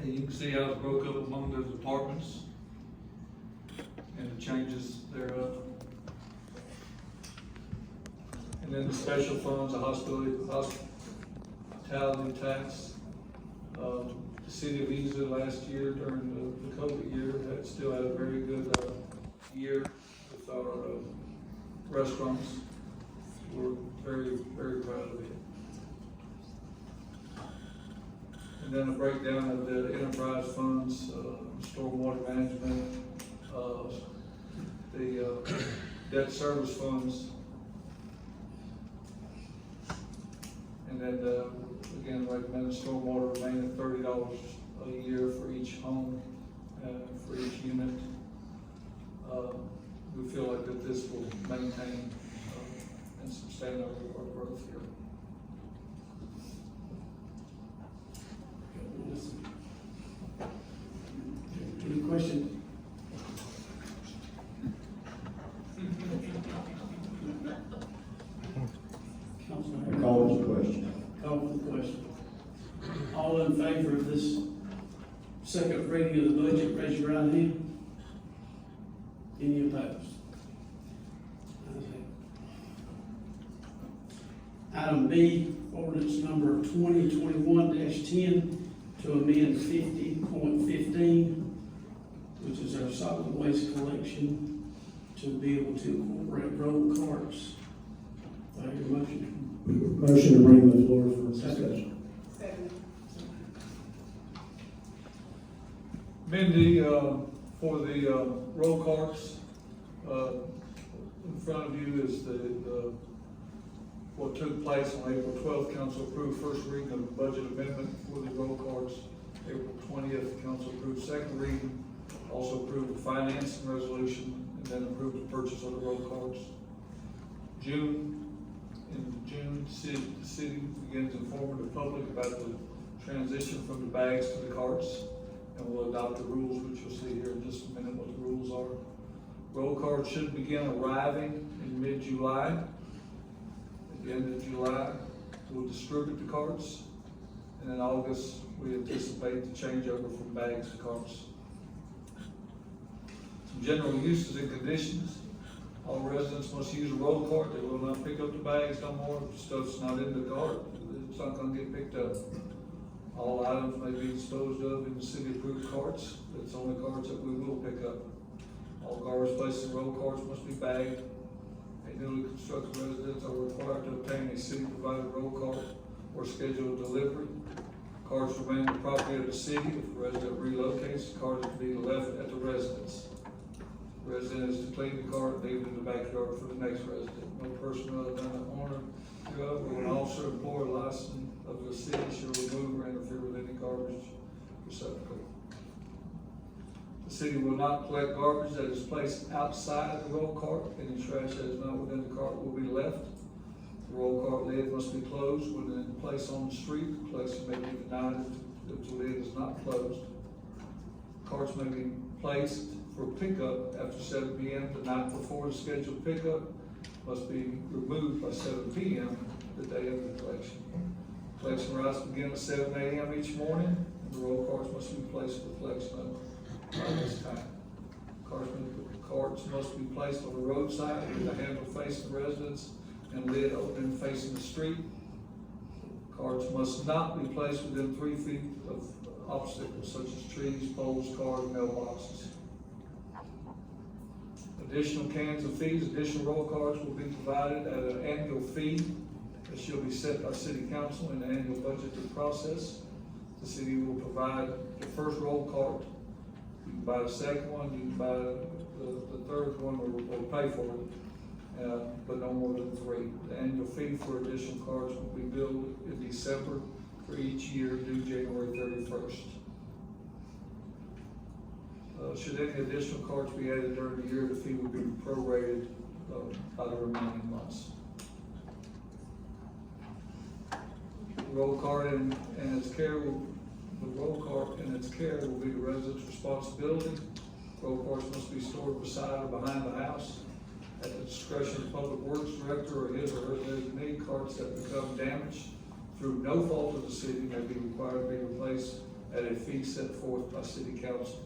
You can see how it's broke up among the departments and the changes thereof. And then the special funds, the hospitality tax. The city of Easley last year during the COVID year still had a very good year with our restaurants. We're very, very proud of it. And then a breakdown of the enterprise funds, stormwater management, the debt service funds. And then, again, recommended stormwater remain at $30 a year for each home, for each unit. We feel like that this will maintain and sustain our growth here. Any questions? Call the question. Call for the question. All in favor of this second reading of the budget, raise your right hand. Any opposed? Item B, ordinance number 2021-10 to amend 50.15, which is our solid waste collection, to be able to incorporate roll carts. Do I hear a motion? Motion to bring to the floor for discussion. Second. Mindy, for the roll carts, in front of you is the what took place on April 12th. Council approved first reading of the budget amendment for the roll carts. April 20th, council approved second reading, also approved the financing resolution, and then approved the purchase of the roll carts. In June, the city begins informing the public about the transition from the bags to the carts, and we'll adopt the rules, which you'll see here in just a minute what the rules are. Roll carts should begin arriving in mid-July. At the end of July, we'll distribute the carts, and in August, we anticipate the changeover from bags to carts. Some general uses and conditions. All residents must use a roll cart. They will not pick up the bags no more. If stuff's not in the cart, it's not going to get picked up. All items may be disposed of in the city-approved carts. It's only carts that we will pick up. All garbage placed in roll carts must be bagged. A newly constructed residents are required to obtain a city-provided roll cart or schedule a delivery. Carts remain the property of the city. If a resident relocates, the cart is to be left at the residence. The resident is to clean the cart and leave it in the backyard for the next resident. No person other than the owner or an officer employed licensed of the city shall remove or interfere with any garbage receptacle. The city will not collect garbage that is placed outside the roll cart. Any trash that is not within the cart will be left. The roll cart lid must be closed when in place on the street. The collection may be denied if the lid is not closed. Carts may be placed for pickup after 7 p.m. the night before the scheduled pickup must be removed by 7 p.m. the day of the collection. Collection routes begin at 7 a.m. each morning, and the roll carts must be placed for collection by this time. Carts must be placed on the roadside with the handle facing the residents and lid open facing the street. Carts must not be placed within 3 feet of obstacles such as trees, poles, cars, and mailboxes. Additional cans of fees, additional roll carts will be provided at an annual fee that shall be set by City Council in the annual budgeting process. The city will provide the first roll cart. You can buy the second one, you can buy the third one, or pay for it, but no more than 3. The annual fee for additional carts will be billed in December for each year due January 31st. Should any additional carts be added during the year, the fee will be prorated by the remaining months. The roll cart and its care will be the resident's responsibility. Roll carts must be stored beside or behind the house. At the discretion of the Public Works Director or his or her designee, carts that become damaged through no fault of the city may be required to be replaced at a fee set forth by city council.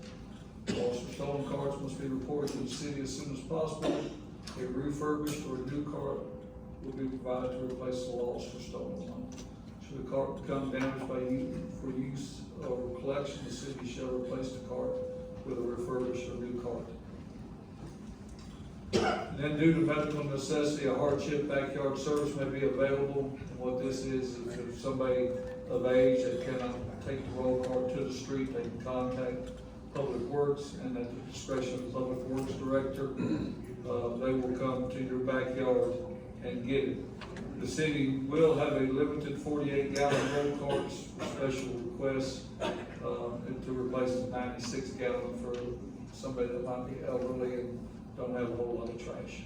Lost or stolen carts must be reported to the city as soon as possible. A refurbished or new cart will be provided to replace the lost or stolen one. Should the cart become damaged for use or collection, the city shall replace the cart with a refurbished or new cart. Then due to medical necessity, a hardship backyard service may be available. And what this is if somebody of age that cannot take the roll cart to the street, they can contact Public Works, and at the discretion of the Public Works Director, they will come to your backyard and get it. The city will have a limited 48-gallon roll carts for special requests, to replace the 96-gallon for somebody that might be elderly and don't have a whole lot of trash.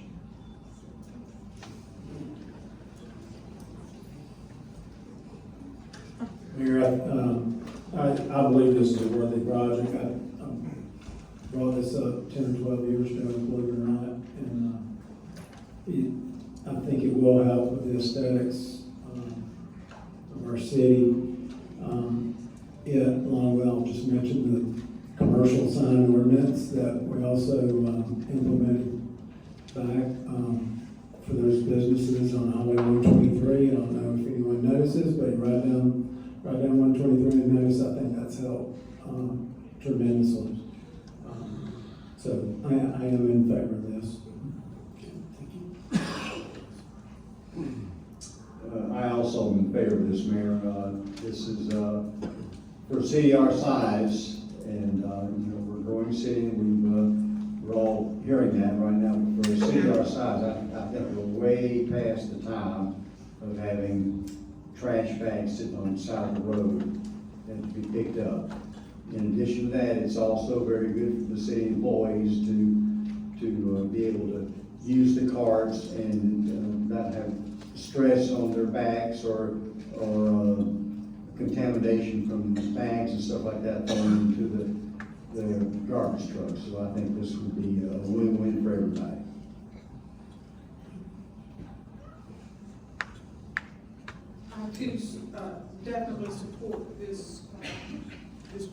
Mayor, I believe this is a worthy project. I brought this up 10 or 12 years ago, believe it or not, and I think it will help with the aesthetics of our city. Along with, I'll just mention the commercial sign ordinance that we also implemented back for those businesses on Highway 123. I don't know if anyone notices, but right down 123 and notice, I think that's helped tremendously. So I am in favor of this. I also am in favor of this, Mayor. This is for a city our size, and we're a growing city, and we're all hearing that right now. For a city our size, I think we're way past the time of having trash bags sitting on the side of the road and to be picked up. In addition to that, it's also very good for the city employees to be able to use the carts and not have stress on their backs or contamination from bags and stuff like that thrown into the garbage trucks. So I think this would be a win-win for everybody. I too definitely support this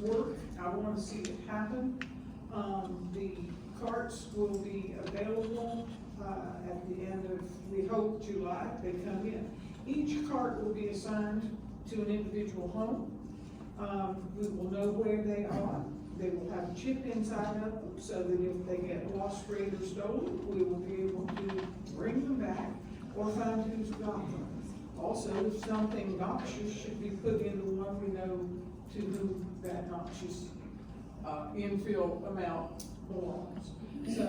work. I want to see it happen. The carts will be available at the end of, we hope, July. They come in. Each cart will be assigned to an individual home. We will know where they are. They will have a chip inside of them so that if they get lost, strayed, or stolen, we will be able to bring them back or find who's got them. Also, if something noxious should be put into one, we know to whom that noxious infill amount belongs. So,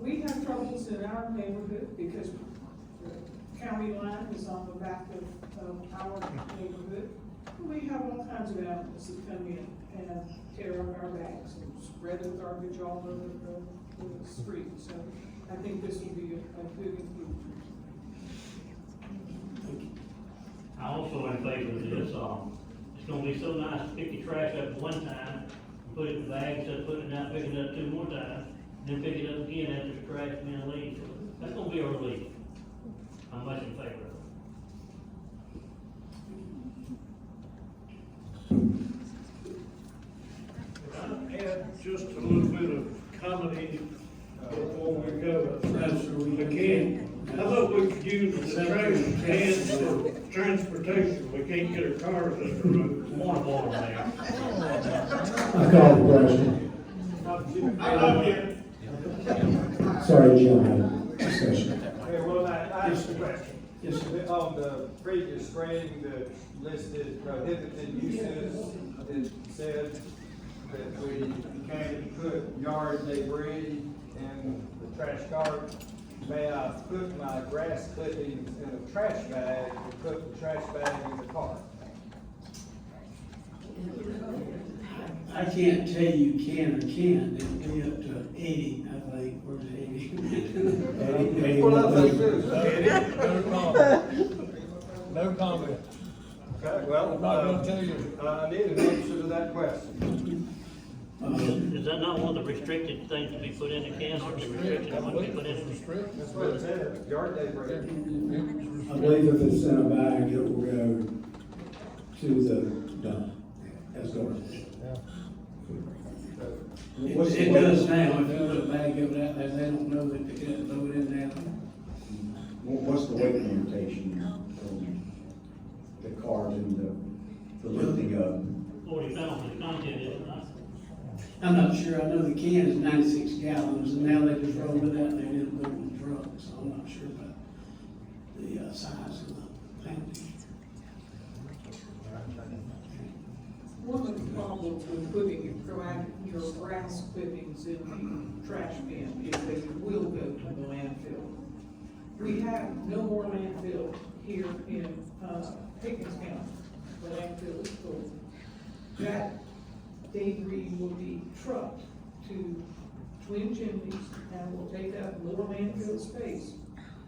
we have troubles in our neighborhood because the county line is on the back of our neighborhood. We have all kinds of animals that come in and tear up our bags and spread the garbage all over the street. So I think this will be a good improvement. I also in favor of this. It's gonna be so nice to pick your trash up one time, put it in the bag, instead of putting it out, picking it up 2 more times, then pick it up again after the trash man leaves. That's gonna be a relief. I'm much in favor of it. Add just a little bit of comedy before we go. How about we could use the trash cans for transportation? We can't get our cars up the road. One more, Mayor. I call the question. Sorry, Jim, I had a discussion. Okay, well, I asked the question. Yes, sir. On the previous screen that listed prohibited uses, it said that we can't put yard debris in the trash cart. May I put my grass clippings in a trash bag and put the trash bag in the cart? I can't tell you can or can't. It'll be up to Eddie, I think. Where's Eddie? Eddie, Well, I think this. No comment. No comment. Okay, well, I'm not gonna tell you. I need an answer to that question. Is that not one of the restricted things to be put in the can, or the restricted one to be put in? That's what it said, yard debris. I believe if it's in a bag, it will go to the dump as garbage. What's the It weight- does now, if you put a bag of it out there, they don't know that they got to throw it in there. What's the weight limitation on the cars and the lifting up? 40 pounds of content is not. I'm not sure, I know the can is 96 gallons, and now they just roll it out there and it'll go in the truck, so I'm not sure about the size of the poundage. One of the problems with putting your grass clippings in the trash bin is that it will go to the landfill. We have no more landfill here in, Pickens County. The landfill is full. That debris will be trucked to Twin Chimneys and will take up more landfill space.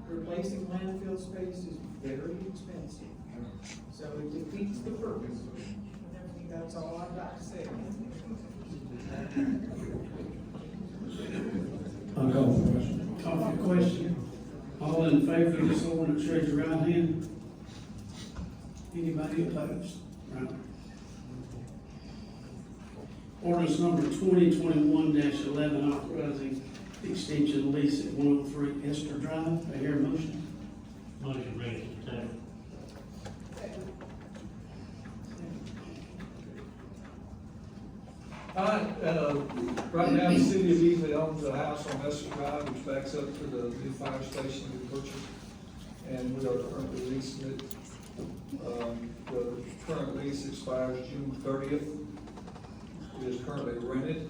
Replacing landfill space is very expensive, so it defeats the purpose. That's all I'd like to say. I'll call for the question. Call for the question. All in favor of this ordinance, raise your right hand. Anybody opposed? Right. Ordinance number 2021-11, authorizing the extension of lease at 103 Esther Drive. I hear a motion. Motion brings it to the table. All right, right now, the city of Easley owns a house on Esther Drive, which backs up to the new fire station we purchased, and we are currently leasing it. The current lease expires June 30th. It is currently rented.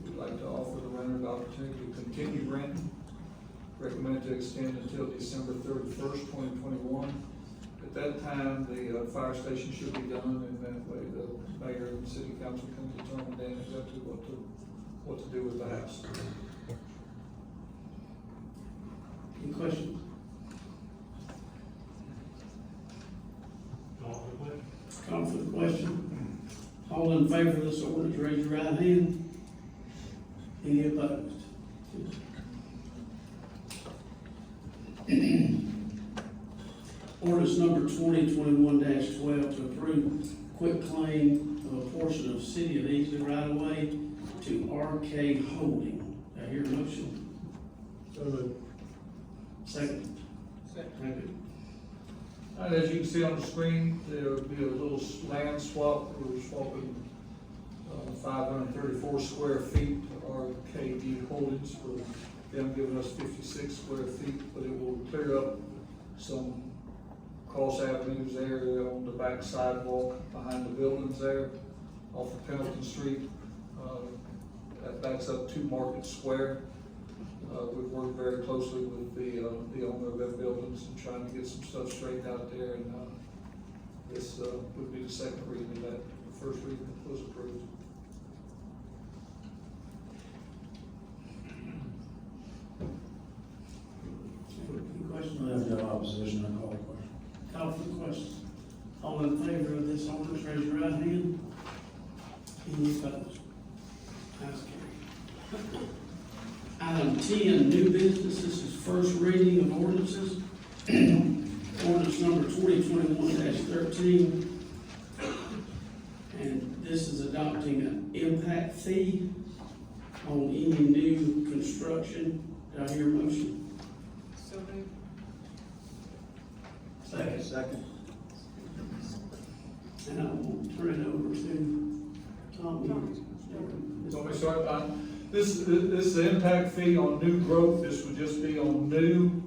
We'd like to offer the renter the opportunity to continue renting. Recommend to extend until December 31st, 2021. At that time, the fire station should be done, and that way the mayor and city council can determine then exactly what to do with the house. Any questions? Call for the question. Call for the question. All in favor of this ordinance, raise your right hand. Any opposed? Ordinance number 2021-12 to approve quick claim of a portion of City of Easley right of way to RK Holding. Do I hear a motion? Second. Second. All right, as you can see on the screen, there will be a little land swap. We're swapping 534 square feet to RKD Holdings for them giving us 56 square feet, but it will clear up some cross avenues there on the back sidewalk behind the buildings there off of Pendleton Street. That backs up to Market Square. We've worked very closely with the owner of that buildings and trying to get some stuff straightened out there, and this would be the second reading of that. The first reading was approved. Any I questions? have no opposition, I call the question. Call for the question. All in favor of this ordinance, raise your right hand. Any opposed? Ayes carried. Item 10, new business. This is first reading of ordinances. Ordinance number 2021-13. And this is adopting an impact fee on any new construction. Do I hear a motion? So moved. Second. And I will turn it over to Tom. So we start this is the impact fee on new growth. This would just be on new,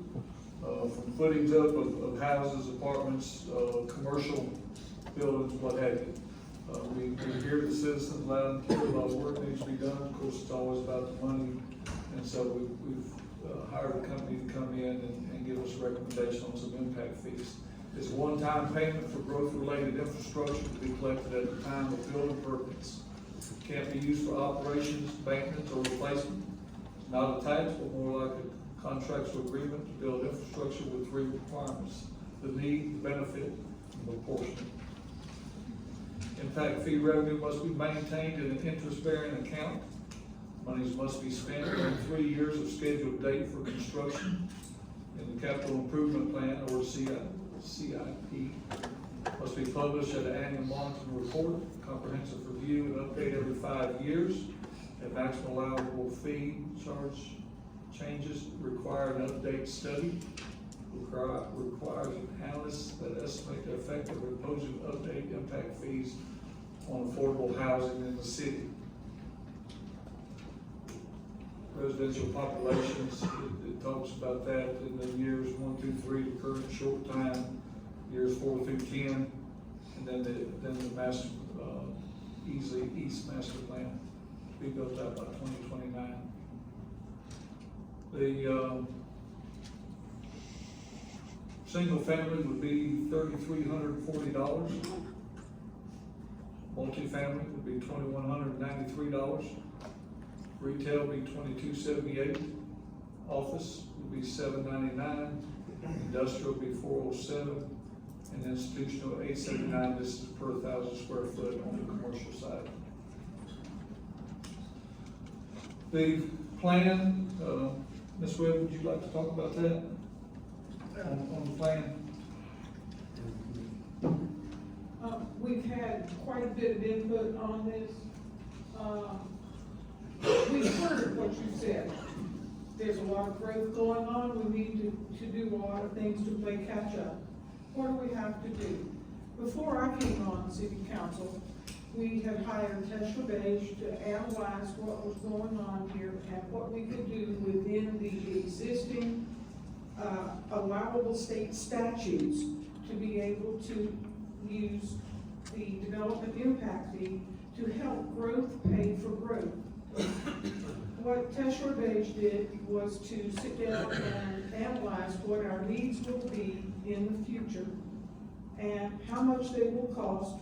from footings up of houses, apartments, commercial buildings, what have you. We hear the citizens loud and clear about work needs to be done. Of course, it's always about the money. And so we've hired a company to come in and give us a recommendation on some impact fees. It's a one-time payment for growth-related infrastructure to be collected at the time of building permits. Can't be used for operations, maintenance, or replacement. It's not a tax, but more like a contractual agreement to build infrastructure with three requirements: the need, the benefit, and the proportion. Impact fee revenue must be maintained in an interest-bearing account. Monies must be spent within 3 years of scheduled date for construction in the capital improvement plan or CIP. Must be published at an annual monitoring report, comprehensive review and update every 5 years. A maximum allowable fee charge changes require an update study. Requires an analyst that estimate the effect of imposing update impact fees on affordable housing in the city. Residential populations, it talks about that in the years 1 through 3, the current short time, years 4 through 10, and then the master, Easley East Master Plan be built out by 2029. The single family would be $3,340. Multifamily would be $2,193. Retail would be $2,278. Office would be $799. Industrial would be $407. And institutional $879. This is per 1,000 square foot on the commercial side. The plan, Ms. Webb, would you like to talk about that? On the plan? We've had quite a bit of input on this. We've heard what you said. There's a lot of growth going on. We need to do a lot of things to play catch up. What do we have to do? Before I came on city council, we had hired Tesla Beige to analyze what was going on here and what we could do within the existing allowable state statutes to be able to use the development impact fee to help growth pay for growth. What Tesla Beige did was to sit down and analyze what our needs will be in the future and how much they will cost,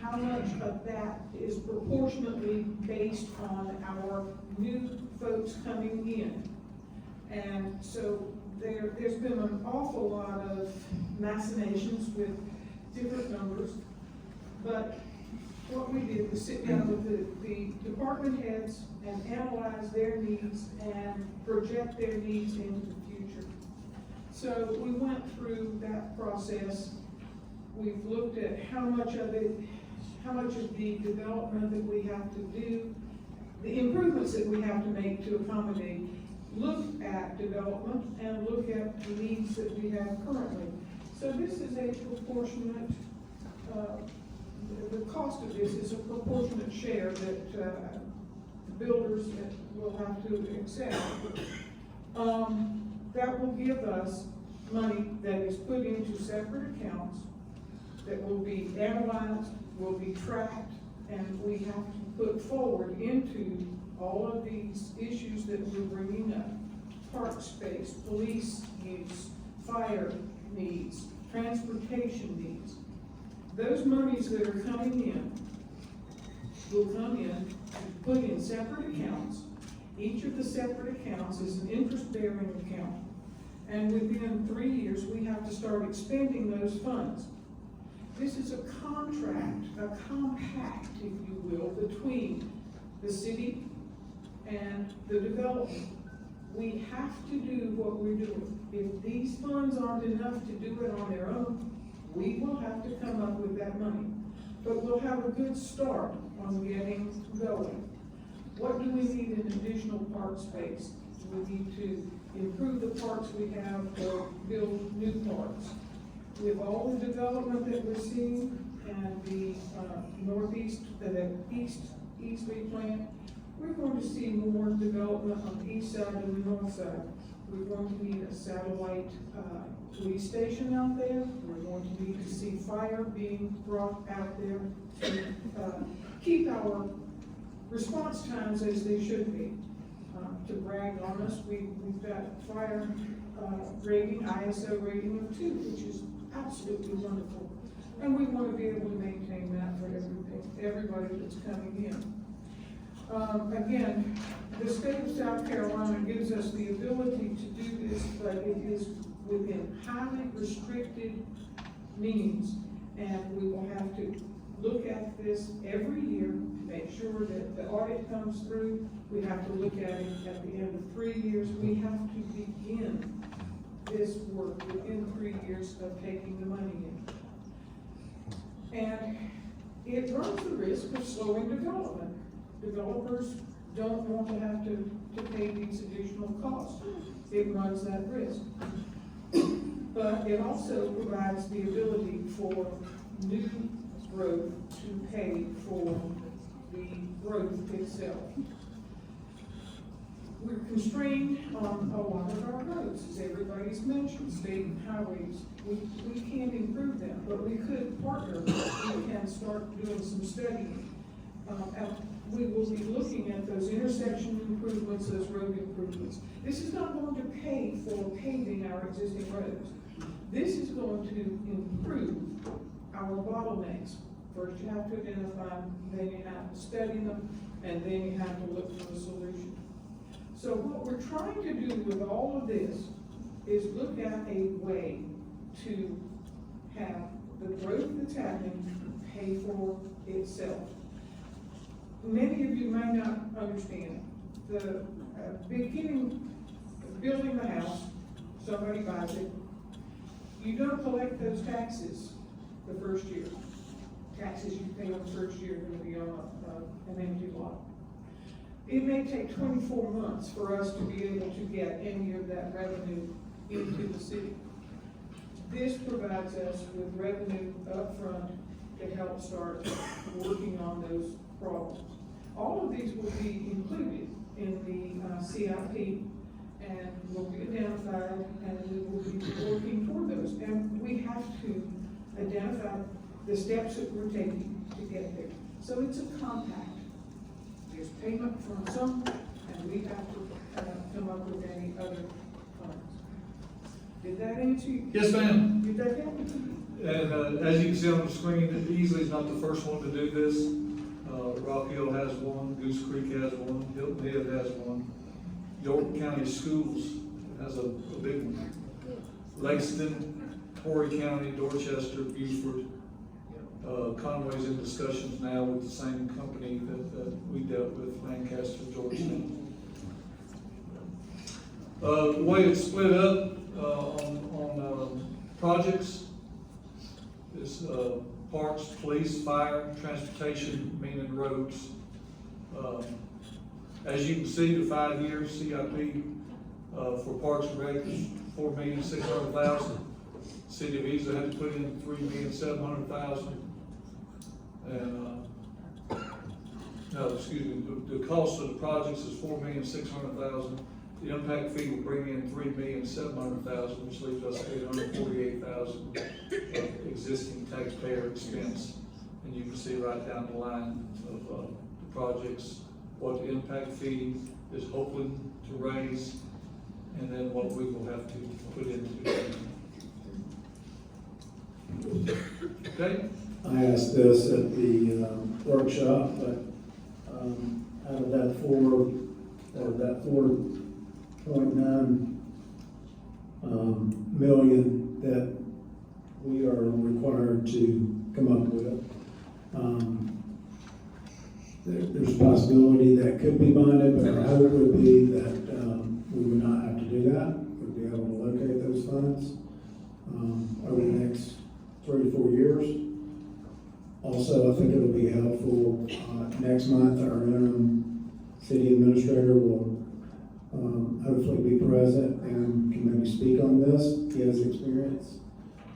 how much of that is proportionately based on our new folks coming in. And so there's been an awful lot of machinations with different numbers, but what we did was sit down with the department heads and analyze their needs and project their needs into the future. So we went through that process. We've looked at how much of the development that we have to do, the improvements that we have to make to accommodate, look at development and look at the needs that we have currently. So this is a proportionate, the cost of this is a proportionate share that builders will have to accept. That will give us money that is put into separate accounts that will be analyzed, will be tracked, and we have to put forward into all of these issues that we're bringing up. Park space, police use, fire needs, transportation needs. Those monies that are coming in will come in, put in separate accounts. Each of the separate accounts is an interest-bearing account. And within 3 years, we have to start expending those funds. This is a contract, a compact, if you will, between the city and the development. We have to do what we're doing. If these funds aren't enough to do it on their own, we will have to come up with that money. But we'll have a good start on getting going. What do we need in additional park space? We need to improve the parks we have or build new parks. With all the development that we're seeing and the northeast, the east Easley plant, we're going to see more development on the east side and the north side. We're going to need a satellite police station out there. We're going to need to see fire being brought out there to keep our response times as they should be. To brag on us, we've got fire rating, ISO rating of 2, which is absolutely wonderful. And we want to be able to maintain that for everybody that's coming in. Again, the state of South Carolina gives us the ability to do this, but it is within highly restricted means. And we will have to look at this every year, make sure that the audit comes through. We have to look at it at the end of 3 years. We have to begin this work within 3 years of taking the money in. And it runs the risk of slowing development. Developers don't want to have to pay these additional costs. It runs that risk. But it also provides the ability for new growth to pay for the growth itself. We're constrained on a lot of our roads, as everybody's mentioned, state highways. We can't improve them, but we could partner. We can start doing some studying. And we will be looking at those intersection improvements, those road improvements. This is not going to pay for paving our existing roads. This is going to improve our bottlenecks. First you have to identify them, then you have to study them, and then you have to look for a solution. So what we're trying to do with all of this is look at a way to have the growth that's happening pay for itself. Many of you may not understand the beginning, building the house, somebody buys it, you don't collect those taxes the first year. Taxes you pay on the first year are going to be on an empty lot. It may take 24 months for us to be able to get any of that revenue into the city. This provides us with revenue up front to help start working on those problems. All of these will be included in the CIP and will be identified, and we will be working toward those. And we have to identify the steps that we're taking to get there. So it's a compact. There's payment from some, and we have to come up with any other funds. Did that answer you? Yes, ma'am. Did that help you? And as you can see on the screen, Easley's not the first one to do this. Rock Hill has one, Goose Creek has one, Hilton Head has one. York County Schools has a big one. Langston, Horry County, Dorchester, Beaufort. Conway's in discussions now with the same company that we dealt with, Lancaster, Georgetown. The way it's split up on projects is parks, police, fire, transportation, meaning roads. As you can see, the 5-year CIP for Parks and Rec is $4,600,000. City of Easley had to put in $3,700,000. And no, excuse me, the cost of the projects is $4,600,000. The impact fee will bring in $3,700,000, which leaves us $848,000 of existing taxpayer expense. And you can see right down the line of the projects, what the impact fee is hoping to raise, and then what we will have to put into it. Okay? I asked this at the workshop, but out of that that 4.9 million that we are required to come up with, there's a possibility that could be bonded, but our hope would be that we would not have to do that. We'd be able to locate those funds over the next 3 to 4 years. Also, I think it'll be helpful, next month, our interim city administrator will hopefully be present and can maybe speak on this. He has experience.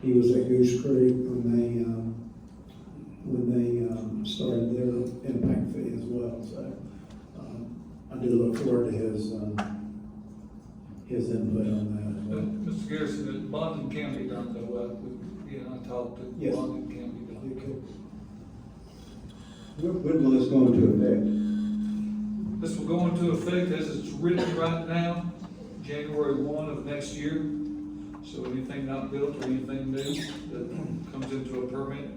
He was at Goose Creek when they started their impact fee as well. So I do look forward to his input on that as well. Mr. Garrison, the bonding can be done though. I talked to Yes. bonding can be done. You could. When will this go into effect? This will go into effect as it's written right now, January 1 of next year. So anything not built or anything new that comes into a permit,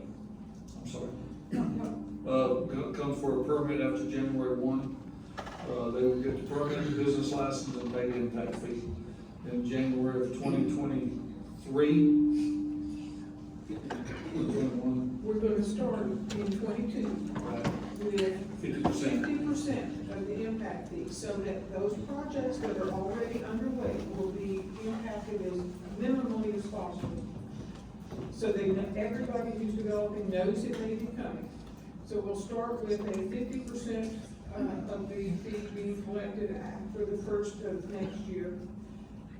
I'm sorry, comes for a permit after January 1, they will get the permit, the business license, and pay the impact fee. In January of 2023, We're going to start in 22 with 50%. of the impact fee, so that those projects that are already underway will be impacted as minimally as possible. So everybody who's developing knows it may be coming. So we'll start with a 50% of the fee being collected for the first of next year.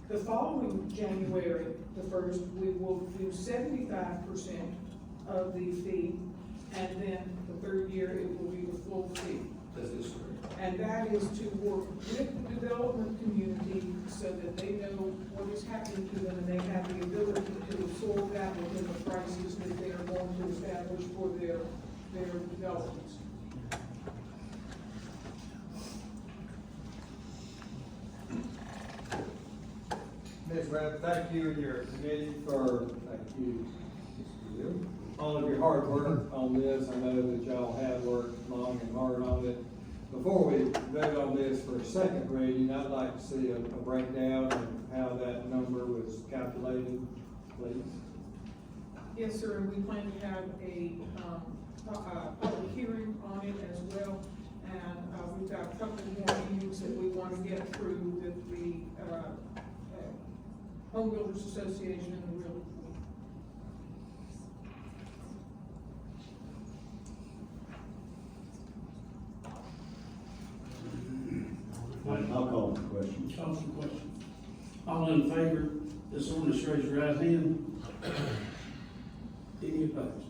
The following January, the first, we will do 75% of the fee, and then the third year, it will be the full fee. That is correct. And that is to work with the development community so that they know what is happening to them and they have the ability to absorb that within the prices that they are going to establish for their developments. Ms. Webb, thank you and your committee for, all of your hard work on this. I know that y'all have worked long and hard on it. Before we vote on this for a second reading, I'd like to see a breakdown of how that number was calculated, please. Yes, sir, and we plan to have a public hearing on it as well. And we've got a couple more meetings that we want to get through with the Home Builders Association and the Real. I'll call the question. Call for question. All in favor, this ordinance, raise your right hand. Any opposed?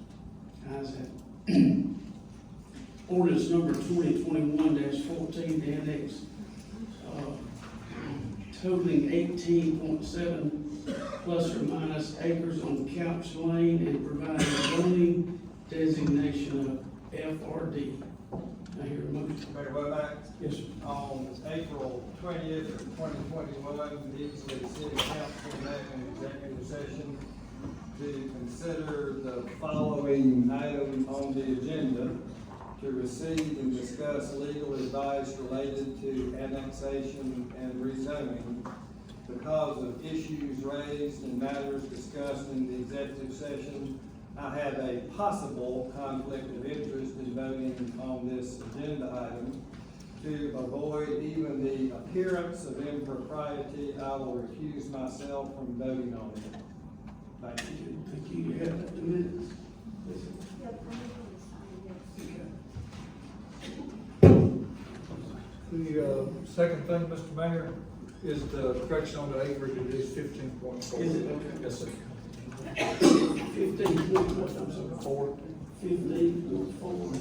Ayes have it. Ordinance number 2021-14 to annex, totaling 18.7 plus or minus acres on Couch Lane and providing zoning designation of FRD. I hear a motion. Mayor Womack, Yes, sir. on April 20th, 2021, the Easley City Council met in executive session to consider the following item on the agenda: to receive and discuss legal advice related to annexation and rezoning. Because of issues raised and matters discussed in the executive session, I have a possible conflict of interest in voting on this agenda item. To avoid even the appearance of impropriety, I will recuse myself from voting on it. Thank you. Thank you. You have that 2 minutes. The second thing, Mr. Mayor, is the correction on the acreage. It is 15.4. Is it? Okay. Yes, sir. 15.4, I'm sorry. 4. 15.4.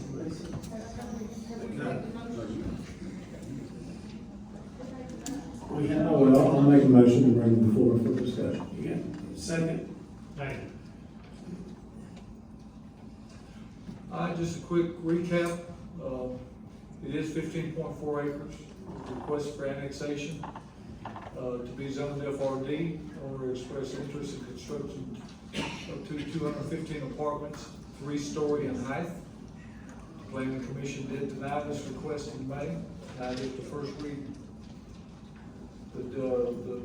We have, I'll make a motion to bring it before for discussion. you got a second? Second. Just a quick recap. It is 15.4 acres. Request for annexation, to be zoned FRD, or express interest in construction of 215 apartments, 3-story in height. The Planning Commission did deny this request in May. That is the first reading.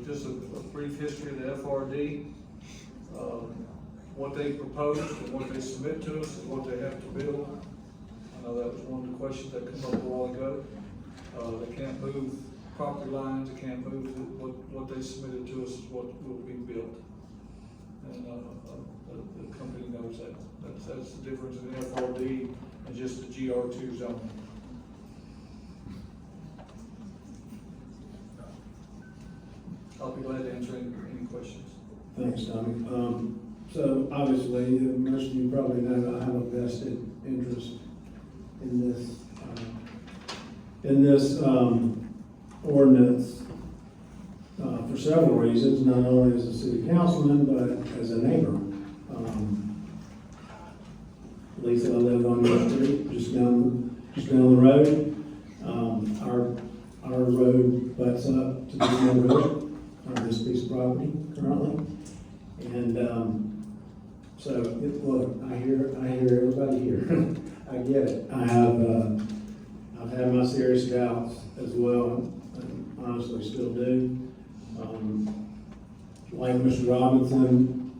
Just a brief history of the FRD. What they proposed and what they submit to us is what they have to build. I know that was one of the questions that came up a while ago. They can't move property lines, they can't move, what they submitted to us is what will be built. And, the company knows that. That's the difference in the FRD and just the GR2 zone. I'll be glad to answer any questions. Thanks, Tommy. So obviously, most of you probably know I have a vested interest in this ordinance for several reasons, not only as a city councilman, but as a neighbor. Lisa, I live on the street, just down the road. Our road butts up to the road on this piece of property currently. And, so, look, I hear everybody here. I get it. I've had my serious doubts as well, and honestly still do. Like Mr. Robinson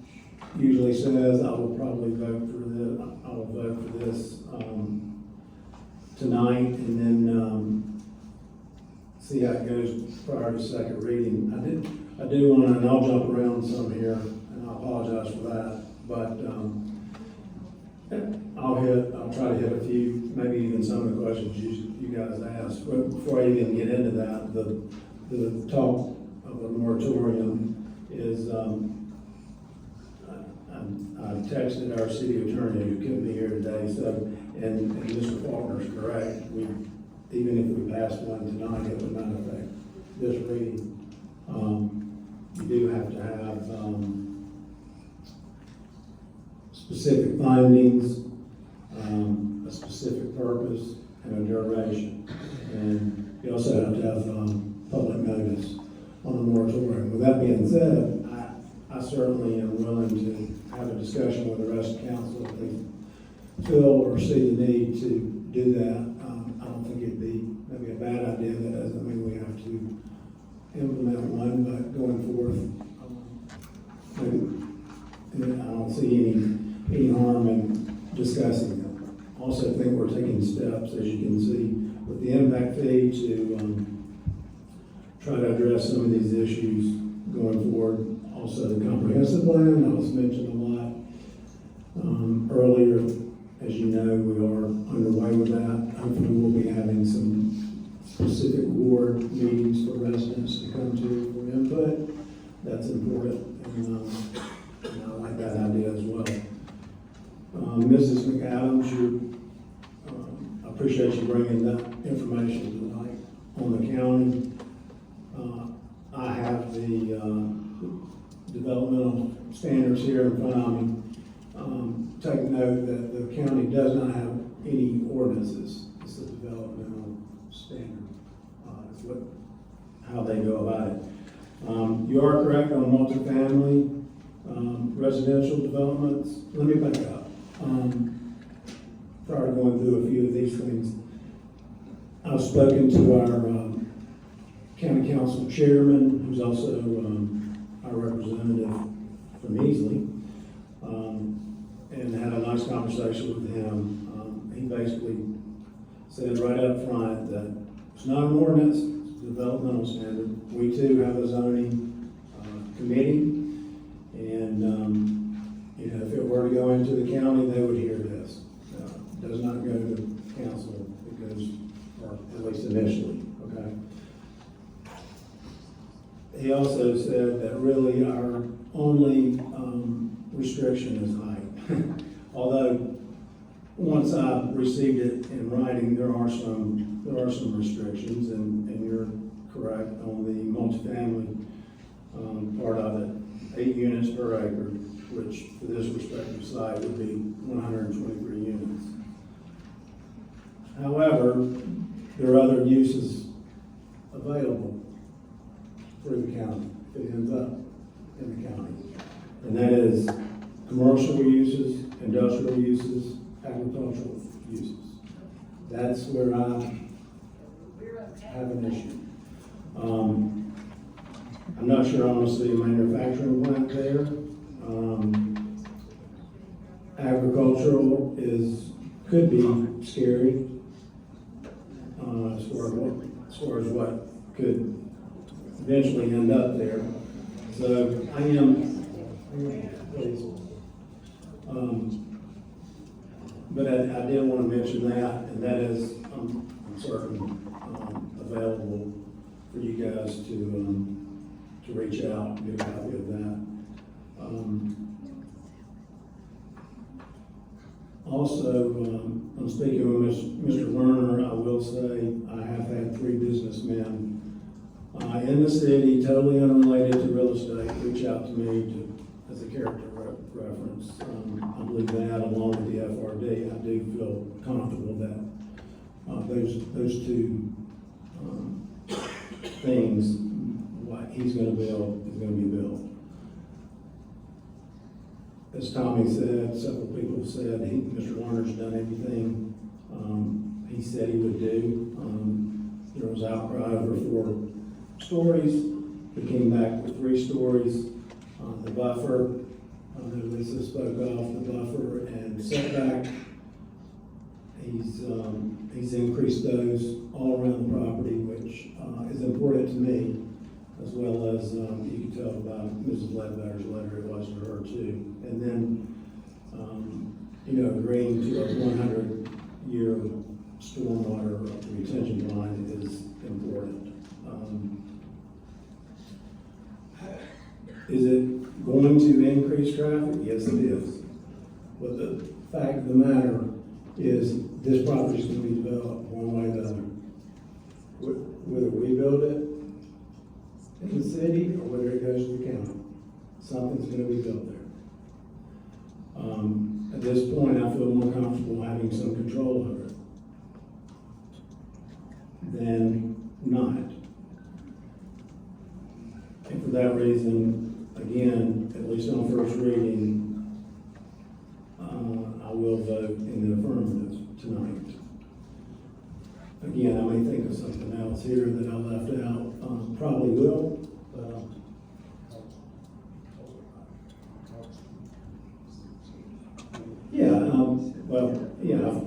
usually says, I will probably vote for this. I will vote for this tonight, and then see how it goes prior to second reading. I do want to, and I'll jump around some here, and I apologize for that. But, I'll try to hit a few, maybe even some of the questions you guys asked. But before I even get into that, the talk of a moratorium is, I texted our city attorney who couldn't be here today, so, and Mr. Faulkner's correct. Even if we passed one tonight, it would not affect this reading. You do have to have, specific findings, a specific purpose, and a duration. And you also have to have, public notice on the moratorium. With that being said, I certainly am willing to have a discussion with the rest of council if they feel or see the need to do that. I don't think it'd be maybe a bad idea. That doesn't mean we have to implement one, but going forth, maybe, I don't see any harm in discussing them. Also think we're taking steps, as you can see, with the impact fee to try to address some of these issues going forward. Also, the comprehensive plan, that was mentioned a lot earlier. As you know, we are underway with that. Hopefully, we'll be having some specific ward meetings for residents to come to for input. That's important, and I like that idea as well. Mrs. McAdams, I appreciate you bringing that information tonight on the county. I have the developmental standards here in front of me. Take note that the county does not have any ordinances. It's a developmental standard. It's how they go about it. You are correct on multifamily residential developments. Let me back up. Prior to going through a few of these things, I've spoken to our county council chairman, who's also our representative from Easley, and had a nice conversation with him. He basically said right up front that it's not an ordinance, it's a developmental standard. We too have a zoning committee, and you know, if it were to go into the county, they would hear this. It does not go to council, it goes, or at least initially, okay? He also said that really our only restriction is height. Although, once I received it in writing, there are some restrictions, and you're correct on the multifamily part of it. 8 units per acre, which for this respective site would be 123 units. However, there are other uses available through the county, if it ends up in the county. And that is commercial uses, industrial uses, agricultural uses. That's where I have an issue. I'm not sure I want to see a manufacturing plant there. Agricultural could be scary, as far as what could eventually end up there. So I am, please. But I did want to mention that, and that is, I'm certainly available for you guys to reach out and get a copy of that. Also, I'm speaking with Mr. Werner. I will say I have had 3 businessmen in the city, totally unrelated to real estate, reach out to me as a character reference. I believe that, along with the FRD, I do feel comfortable that those 2 things, what he's going to build is going to be built. As Tommy said, several people have said Mr. Warner's done everything he said he would do. There was outcry over 4 stories. He came back with 3 stories. The buffer, that Lisa spoke of, the buffer and setback. He's increased those all around the property, which is important to me, as well as you can tell by Mrs. Ledbetter's letter, it was to her too. And then agreeing to a 100-year stormwater retention line is important. Is it going to increase traffic? Yes, it is. But the fact of the matter is, this property is going to be developed one way or the other. Whether we build it in the city or whether it goes to the county, something's going to be built there. At this point, I feel more comfortable having some control over it than not. And for that reason, again, at least on first reading, I will vote in the affirmative tonight. Again, I may think of something else here that I left out, probably will, but,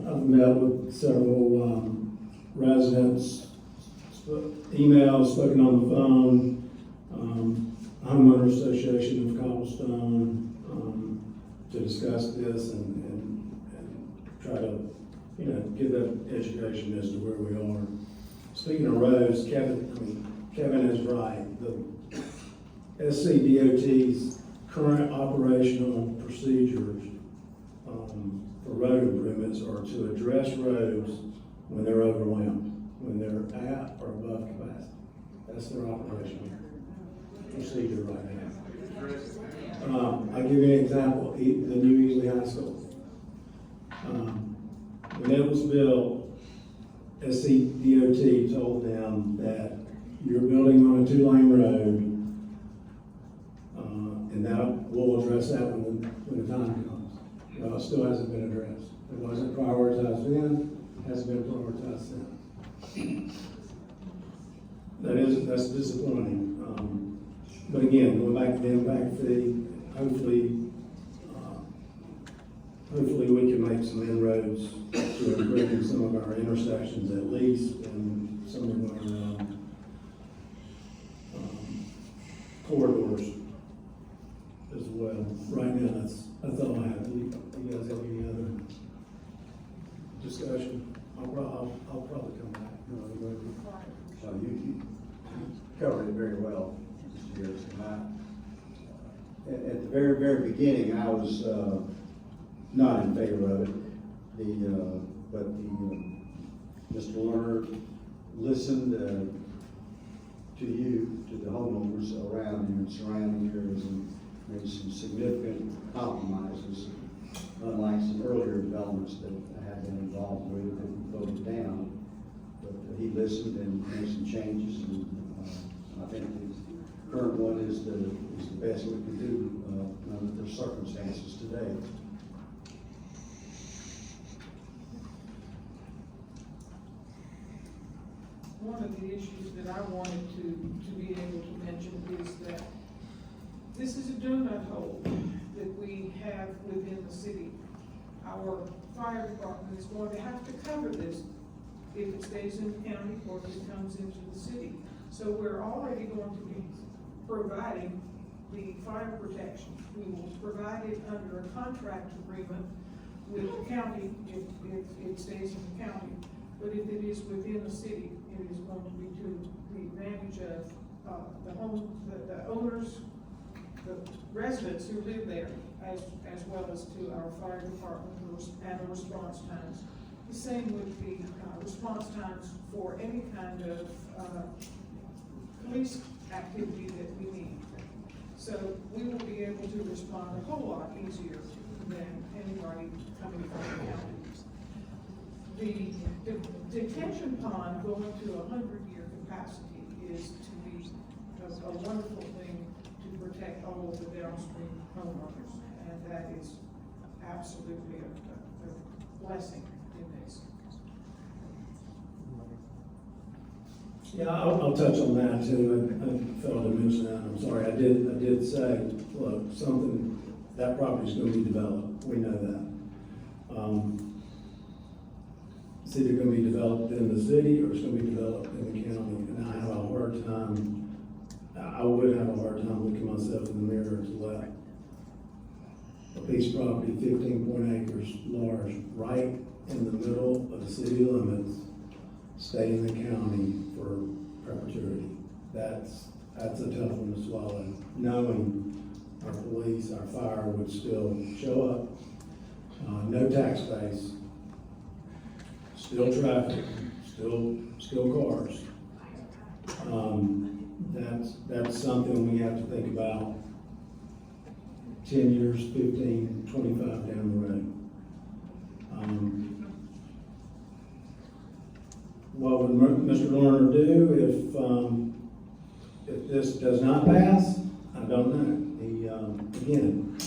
I've met with several, residents, emails, spoken on the phone, homeowner association of Cobblestone, to discuss this and try to, give that education as to where we are. Speaking of roads, Kevin is right. The SCDOT's current operational procedures for road improvements are to address roads when they're overwhelmed, when they're at or above capacity. That's their operational procedure right now. I'll give you an example, the new Easley High School. When it was built, SCDOT told them that you're building on a 2-lane road, and that we'll address that when the time comes. Well, it still hasn't been addressed. It wasn't prioritized then, hasn't been prioritized since. That's disappointing. But again, going back to the impact fee, hopefully we can make some inroads to improving some of our intersections at least, and some of our corridors as well. Right now, that's all I have. You guys have any other discussion? I'll probably come back. So you covered it very well, Mr. Harrison. At the very, very beginning, I was not in favor of it. But Mr. Lerner listened to you, to the homeowners around here and surrounding areas, and made some significant compromises, unlike some earlier developments that I had been involved with that we voted down. But he listened and made some changes, and I think the current one is the best we can do under the circumstances today. One of the issues that I wanted to be able to mention is that this is a donut hole that we have within the city. Our fire department is going to have to cover this if it stays in the county or if it comes into the city. So we're already going to be providing the fire protection. We will provide it under a contract agreement with the county if it stays in the county. But if it is within the city, it is going to be to the advantage of the owners, the residents who live there, as well as to our fire department and the response times. The same with the response times for any kind of police activity that we need. So we will be able to respond a whole lot easier than anybody coming from the county. The detention pond going to 100-year capacity is to be a wonderful thing to protect all of the downstream homeowners, and that is absolutely a blessing in this. Yeah, I'll touch on that too. I failed to mention that. I'm sorry. I did say, look, that property's going to be developed. We know that. It's either going to be developed in the city or it's going to be developed in the county. And I have a hard time, I would have a hard time looking myself in the mirror to let a piece of property 15 acres large, right in the middle of the city limits, stay in the county for perpetuity. That's a tough one to swallow, knowing our police, our fire would still show up. No tax base, still traffic, still cars. That's something we have to think about 10 years, 15, 25 down the road. What would Mr. Lerner do if this does not pass? I don't know. He, again,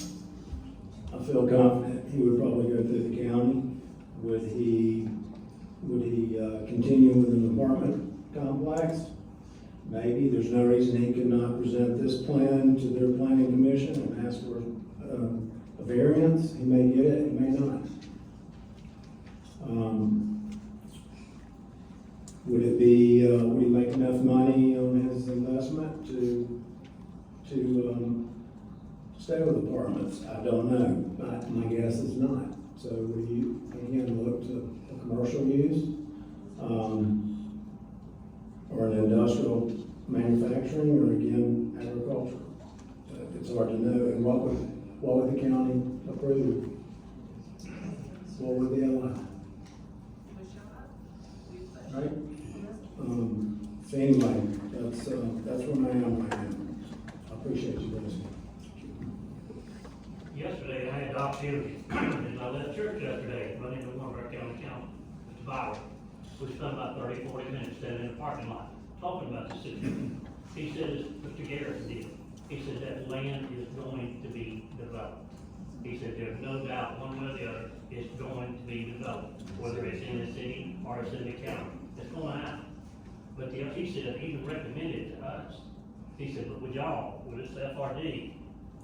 I feel confident he would probably go through the county. Would he continue with an apartment complex? Maybe. There's no reason he could not present this plan to their planning commission and ask for a variance. He may get it, he may not. Would he make enough money on his investment to stay with apartments? I don't know, but my guess is not. So would you, again, look to a commercial use, or an industrial manufacturing, or again, agriculture? It's hard to know. And what would the county approve? What would they allow? Right? So anyway, that's where I am right now. I appreciate you listening. Yesterday, I had the opportunity, and I left church yesterday, run into one of our county council, Mr. Bauer. We spent about 30, 40 minutes standing in the parking lot, talking about the city. He says, Mr. Garrett did, he said that land is going to be developed. He said there's no doubt, one way or the other, it's going to be developed, whether it's in the city or it's in the county. It's going to happen. But he said, even recommended to us, he said, but with y'all, with this FRD,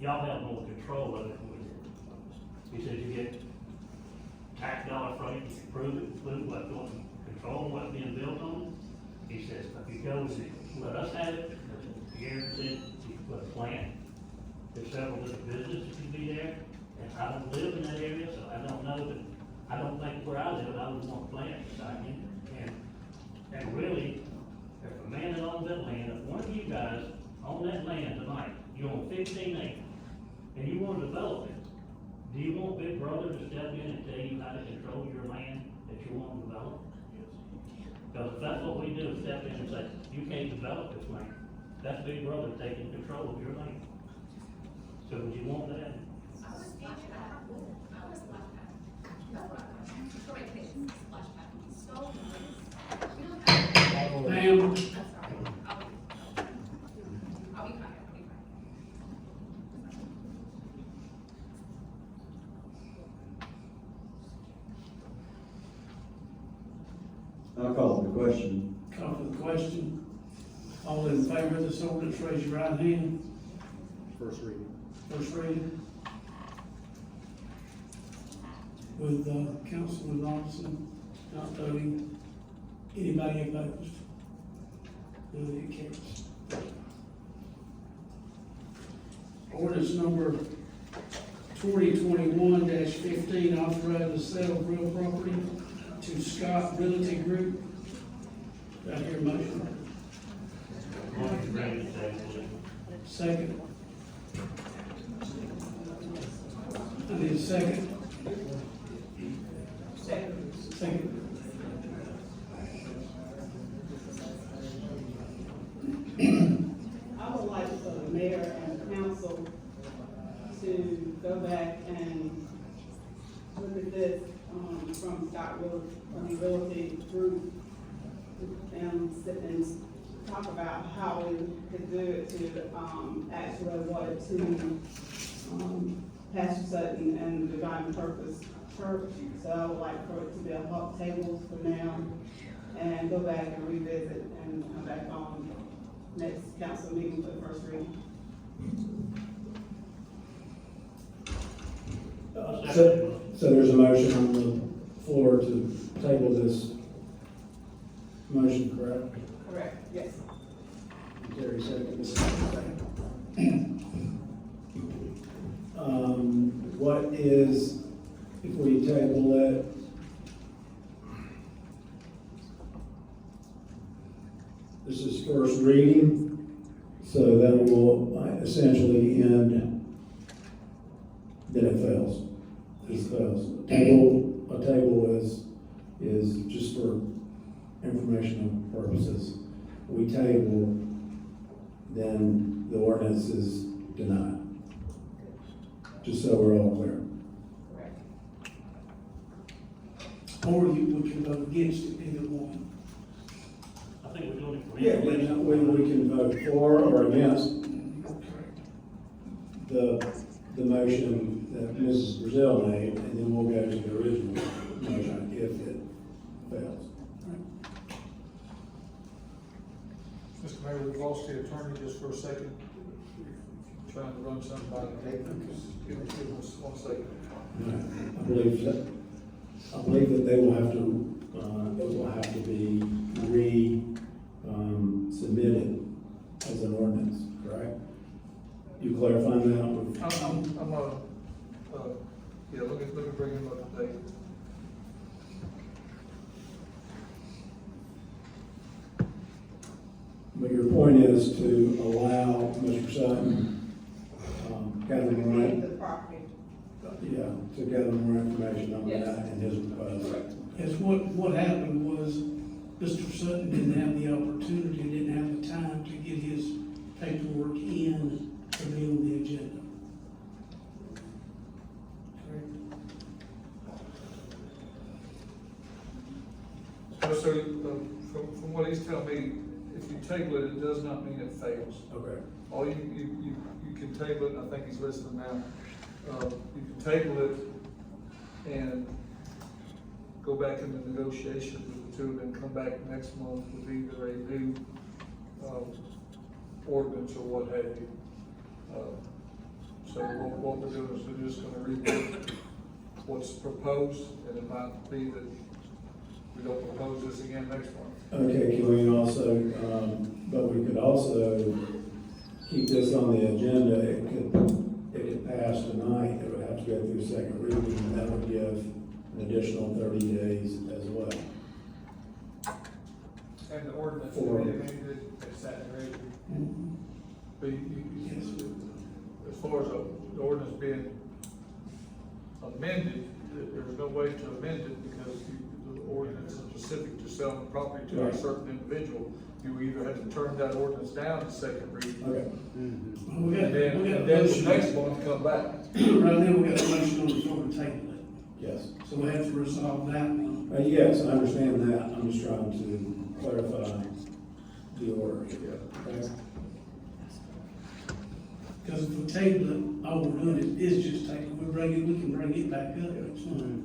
y'all have more control of it than we did. He said, you get tax dollar from it, you can prove it, include what's going, control what's being built on it. He says, if you go and let us have it, Gary said, you can put a plant. There's several different businesses that can be there, and I don't live in that area, so I don't know that, I don't think where I live, I would want a plant beside me. And really, if a man that owns that land, if one of you guys own that land tonight, you own 15 acres, and you want to develop it, do you want Big Brother to step in and tell you how to control your land that you want to develop? Because if that's what we do, step in and say, you can't develop this land, that's Big Brother taking control of your land. So would you want that? Ma'am, I'll call the question. call for the question. All in favor of this ordinance, raise your right hand. First reading. First reading. With Councilman Robinson not voting, anybody opposed? None, it carries. Ordinance number 2021-15, authorizing the sale of real property to Scott Realty Group. Do I hear a motion? Second. I need a second. Second. I would like for the mayor and council to go back and look at this, from Scott Realty Group, and talk about how we could do it to, actually award it to, Pastor Sutton and Divine Purpose Church. So I would like for it to be a hot table for now, and go back and revisit and come back on next council meeting for the first reading. So there's a motion on the floor to table this motion, correct? Correct, yes. Terry seconds. What is, if we table it, this is first reading, so that will essentially end, then it fails. It fails. A table is just for informational purposes. We table, then the ordinance is denied. Just so we're all clear. Or we can vote against it, either one. I think we're doing it for Yeah, information. we can vote for or against the motion that Mrs. Brazil made, and then we'll go to the original motion if it fails. Mr. Mayor, we've lost the attorney just for a second. Trying to run something by the table. Give us 1 second. I believe that they will have to, it will have to be submitted as an ordinance, correct? You clarifying that? Yeah, let me bring him up to date. But your point is to allow Mr. Sutton, gather more, The property. yeah, to gather more information on Yes. that and his request. Yes, what happened was Mr. Sutton didn't have the opportunity, didn't have the time to get his paperwork in to be on the agenda. So, from what he's telling me, if you table it, it does not mean it fails. Okay. All you can table it, and I think he's listening now, you can table it and go back into negotiations with the two, and then come back next month with either a new, ordinance or what have you. So what we're doing is we're just gonna read what's proposed, and it might be that we don't propose this again next month. Okay, can we also, but we could also keep this on the agenda, it could pass tonight, it would have to go through second reading, and that would give an additional 30 days as well. And the ordinance will be amended at second reading. But as far as the ordinance being amended, there's no way to amend it because the ordinance is specific to selling property to a Right. certain individual. You either have to turn that ordinance down to second reading. Okay. Well, we got And then a the motion. next one come back. Right now, we got a motion on the floor to table it, Yes. so we have to resolve that one. Yes, I understand that, I'm just trying to clarify the order. Okay. Because if we table it, all we're doing is just table it, we can bring it back up next month.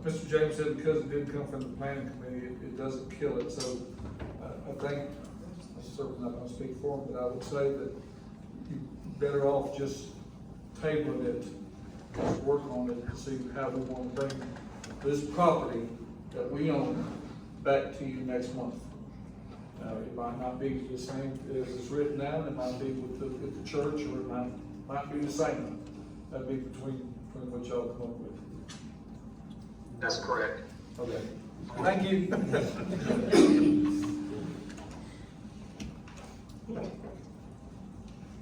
Mr. James said because it didn't come from the planning committee, it doesn't kill it, so I think, I'm certainly not gonna speak for him, but I would say that you're better off just tabling it, just work on it, to see how we wanna bring this property that we own back to you next month. It might not be the same as it's written now, it might be with the church, or it might be the same. That'd be between what y'all come up with. That's correct. Okay, thank you.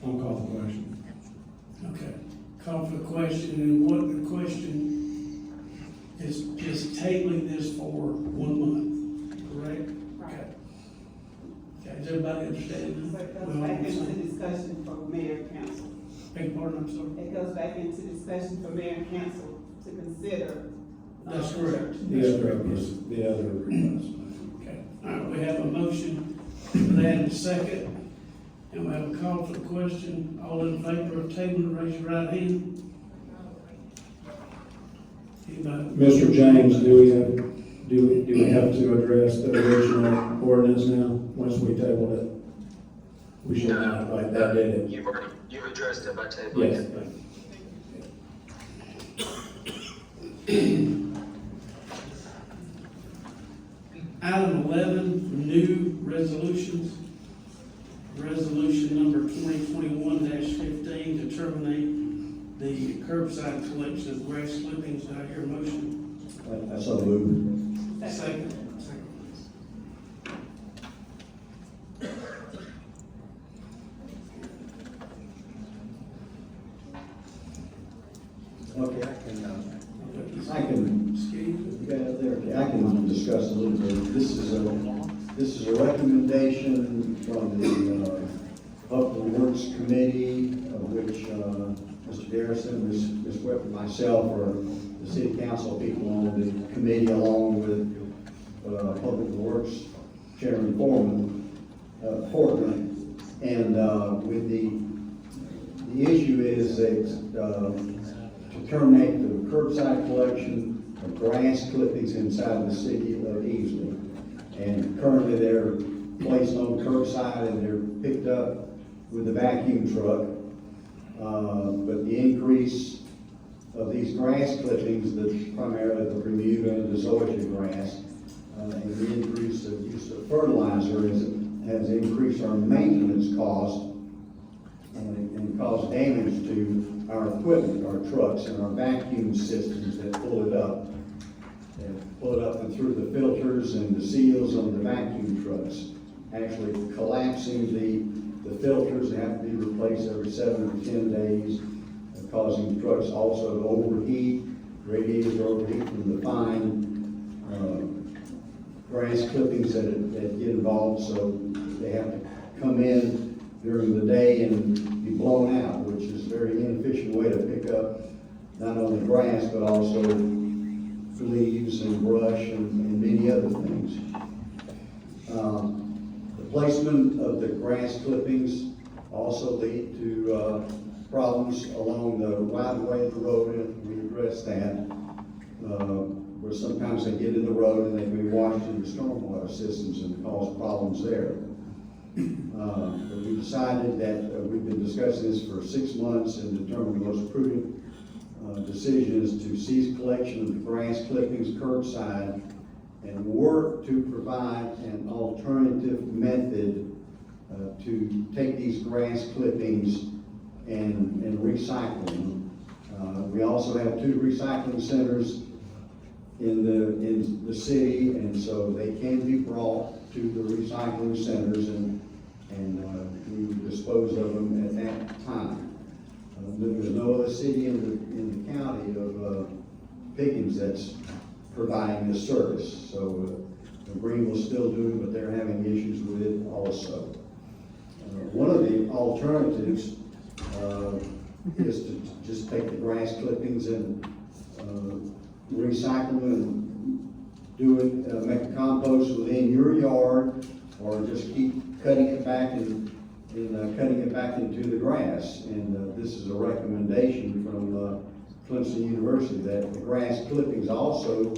I'll call the question. Okay, call for the question, and what the question is tabling this for 1 month, correct? Okay. Okay, does everybody understand So that? it goes We're all back on the into same- discussion for mayor and council. Beg your pardon, I'm sorry. It goes back into discussion for mayor and council to consider. That's correct. The other request. Okay, all right, we have a motion for that in a second, and we have a call for the question. All in favor of tabling, raise your right hand. Anybody? Mr. James, do we have to address the original ordinance now, once we tabled it? We should not, like that did it. You've addressed it by tabling Yes. it. Item 11, new resolutions. Resolution number 2021-15 to terminate the curbside collection of grass clippings. Do I hear a motion? I so moved. Second. Okay, I can, yeah, there, I can discuss a little bit. This is a recommendation from the, Public Works Committee, of which, Mr. Garrison, Ms. Whip, and myself are the city council people on the committee, along with, Public Works Chairman Portman. And, with the issue is that, to terminate the curbside collection of grass clippings inside the city of Easley. And currently they're placed on curbside and they're picked up with a vacuum truck. But the increase of these grass clippings, primarily the Bermuda and the zoysia grass, and the increase of use of fertilizer has increased our maintenance cost and caused damage to our equipment, our trucks, and our vacuum systems that pull it up. And pull it up and through the filters and the seals on the vacuum trucks, actually collapsing the filters. They have to be replaced every 7 or 10 days, causing the trucks also to overheat. Radiators overheat from the fine grass clippings that get involved, so they have to come in during the day and be blown out, which is a very inefficient way to pick up not only grass, but also leaves and brush and many other things. The placement of the grass clippings also lead to problems along the right of way of the road, and we address that, where sometimes they get in the road and they can be washed in the stormwater systems and cause problems there. But we decided that we've been discussing this for 6 months and determined the most prudent decision is to cease collection of the grass clippings curbside and work to provide an alternative method to take these grass clippings and recycle them. We also have 2 recycling centers in the city, and so they can be brought to the recycling centers and we would dispose of them at that time. There's no other city in the county of Pickens that's providing this service. So Greenville's still doing, but they're having issues with it also. One of the alternatives is to just take the grass clippings and recycle them and do it, make a compost within your yard, or just keep cutting it back and cutting it back into the grass. And this is a recommendation from Clemson University that the grass clippings also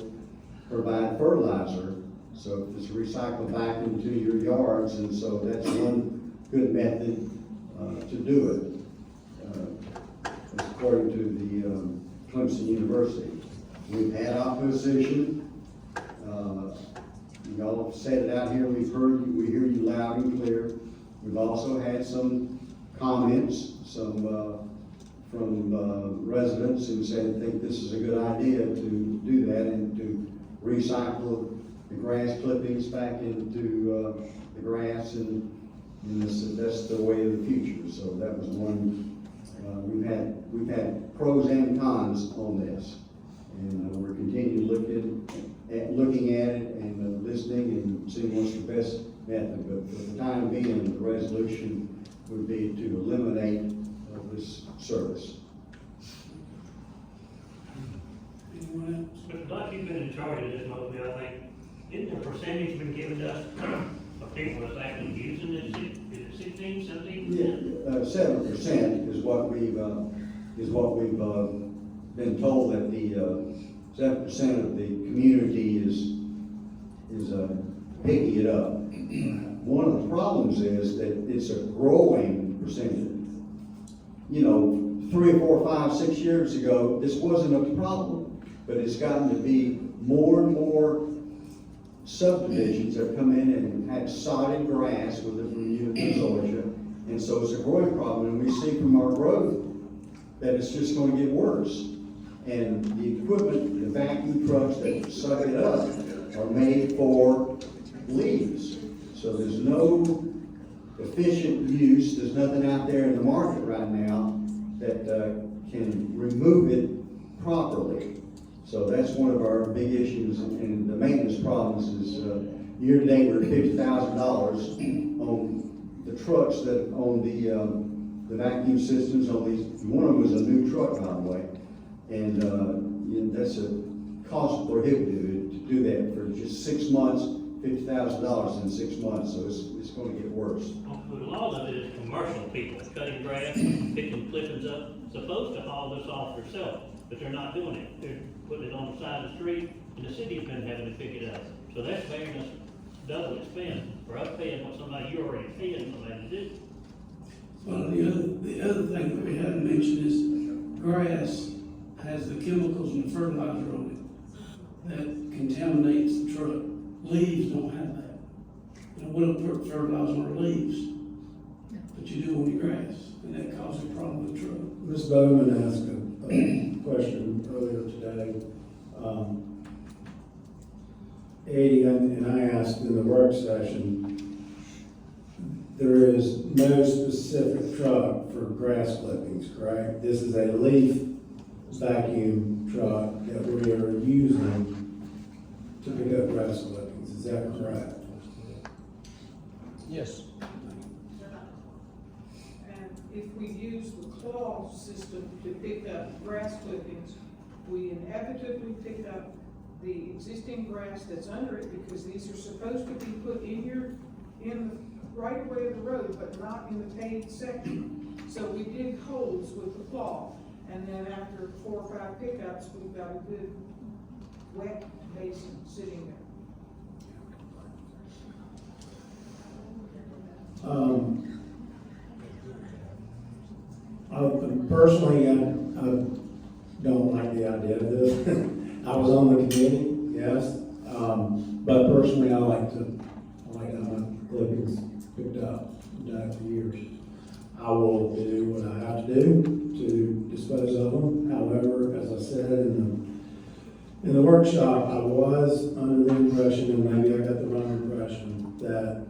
provide fertilizer, so it's recycled back into your yards, and so that's one good method to do it, according to the Clemson University. We've had opposition. Y'all said it out here, we hear you loud and clear. We've also had some comments, from residents who said think this is a good idea to do that and to recycle the grass clippings back into the grass, and that's the way of the future. So that was one. We've had pros and cons on this, and we're continuing looking at it and listening and seeing what's the best method. But for the time being, the resolution would be to eliminate this service. Anyone else? But Doc, you've been in charge of this mostly, I think. Isn't the percentage been given to us of people that's actually using it? Is it 16, 17%? Yeah, 7% is what we've been told, that the 7% of the community is picking it up. One of the problems is that it's a growing percentage. You know, 3 or 4, 5, 6 years ago, this wasn't a problem, but it's gotten to be more and more subdivisions that come in and have sodded grass with the Bermuda and zoysia, and so it's a growing problem. And we see from our growth that it's just gonna get worse. And the equipment, the vacuum trucks that suck it up are made for leaves. So there's no efficient use, there's nothing out there in the market right now that can remove it properly. So that's one of our big issues, and the maintenance problems is, year to date, we're $50,000 on the trucks that, on the vacuum systems on these. One of them was a new truck, by the way, and that's a cost prohibitive to do that for just 6 months, $50,000 in 6 months, so it's gonna get worse. But a lot of it is commercial people cutting grass, picking clippings up, supposed to haul this off themselves, but they're not doing it. They're putting it on the side of the street, and the city's been having to pick it up. So that's paying us double expense for us paying what somebody, you're already paying somebody to do. Well, the other thing that we haven't mentioned is grass has the chemicals and the fertilizer on it that contaminates the truck. Leaves don't have that. And we don't put fertilizer on our leaves, but you do on your grass, and that causes a problem with the truck. Ms. Bowman asked a question earlier today. Eddie, and I asked in the work session, there is no specific truck for grass clippings, correct? This is a leaf vacuum truck that we are using to pick up grass clippings, is that correct? Yes. And if we use the claw system to pick up grass clippings, we inevitably pick up the existing grass that's under it, because these are supposed to be put in the right of way of the road, but not in the paved section. So we dig holes with the claw, and then after 4 or 5 pickups, we've got a good wet basin sitting there. Personally, I don't like the idea of this. I was on the committee, yes, but personally, I like to have my clippings picked up. I've done it for years. I will do what I have to do to dispose of them. However, as I said in the workshop, I was under the impression, and maybe I got the wrong impression, that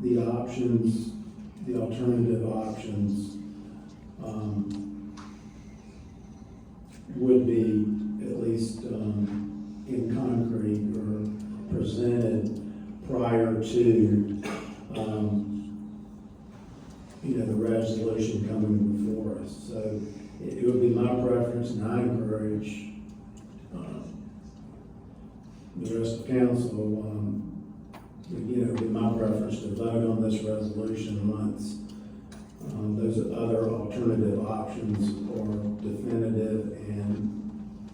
the options, the alternative options, would be at least in concrete or presented prior to the resolution coming before us. So it would be my preference, and I encourage the rest of council, it would be my preference to vote on this resolution once those other alternative options are definitive and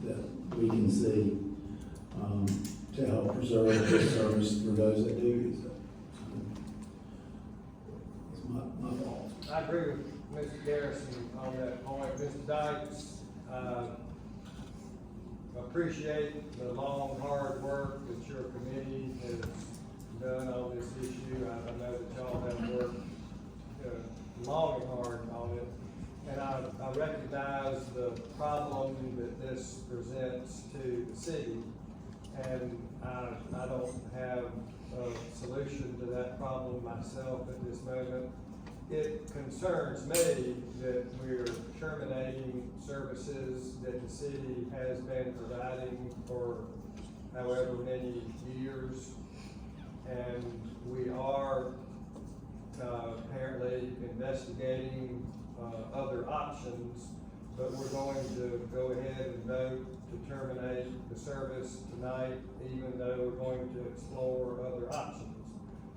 that we can see to help preserve this service for those that do use it. That's my thought. I agree with Mr. Garrison on that point. Mr. Dykes, appreciate the long, hard work that your committee has done on this issue. I know that y'all have worked long and hard on it. And I recognize the problem that this presents to the city. And I don't have a solution to that problem myself at this moment. It concerns me that we're terminating services that the city has been providing for however many years. And we are apparently investigating other options, but we're going to go ahead and vote to terminate the service tonight, even though we're going to explore other options.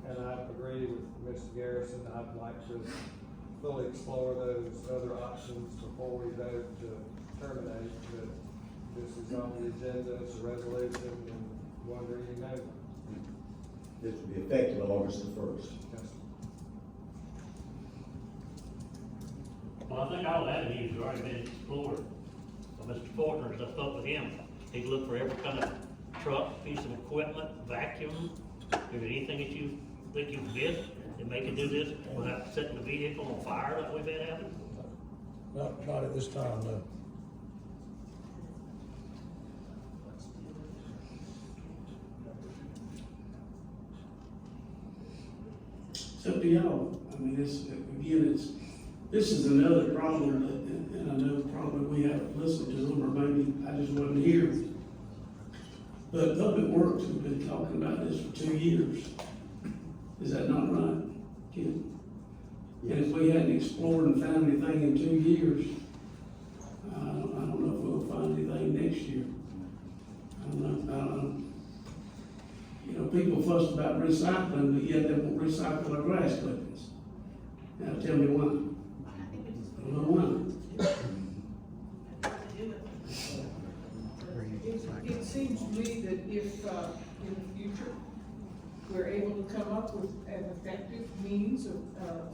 And I agree with Mr. Garrison, I'd like to fully explore those other options before we vote to terminate. But this is on the agenda, it's a resolution, and one reading only. This will be effective August the 1st. Yes. Well, I think all avenues have already been explored. Well, Mr. Fortner's, I spoke with him, he's looked for every kind of truck, piece of equipment, vacuum, if there's anything that you think you can get that make it do this without setting the vehicle on fire like we've been having. Not at this time, no. It's up to y'all. I mean, this is another problem that, and I know probably we haven't listened to them, or maybe I just wasn't here. But Public Works has been talking about this for 2 years. Is that not right, Ken? And if we hadn't explored and found anything in 2 years, I don't know if we'll find anything next year. I don't know. You know, people fuss about recycling, but yet they won't recycle their grass clippings. Now tell me why. I don't know why. It seems to me that if, in the future, we're able to come up with an effective means of,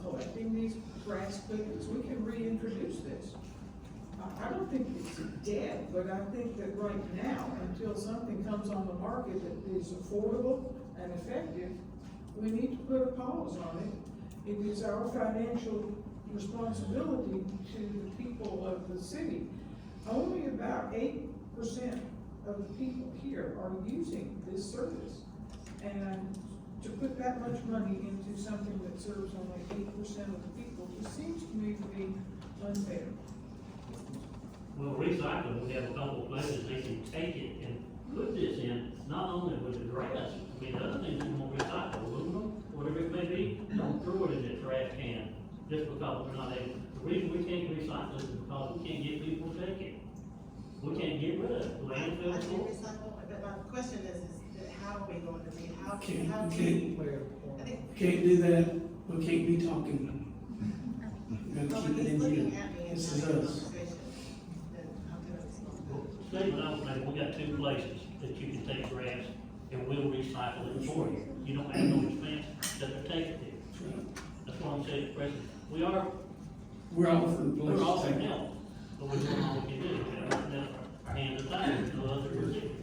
collecting these grass clippings, we can reintroduce this. I don't think it's dead, but I think that right now, until something comes on the market that is affordable and effective, we need to put a pause on it. It is our financial responsibility to the people of the city. Only about 8% of the people here are using this service. And to put that much money into something that serves only 8% of the people just seems to me to be unfair. Well, recycling, we have a couple of places they can take it and put this in, not only with the grass, I mean, other things you want to recycle, aluminum, whatever it may be, don't throw it in the trash can just because we're not able. The reason we can't recycle is because we can't get people to take it. We can't get rid of it, landfill I full. think recycle, but my question is that how are we going to be, how Can't I think, do that. We can't be talking. We well, gotta keep when it he's in looking here. at me and This is having a us. conversation, then I'm gonna respond. Statement I was making, we got 2 places that you can take grass and we'll recycle it for you. You don't have no expense that they're taking it. That's what I'm saying, President. We're offering We're places. offering help, but we're doing all we can do. We have nothing else our hands are tied, there's no other recipient.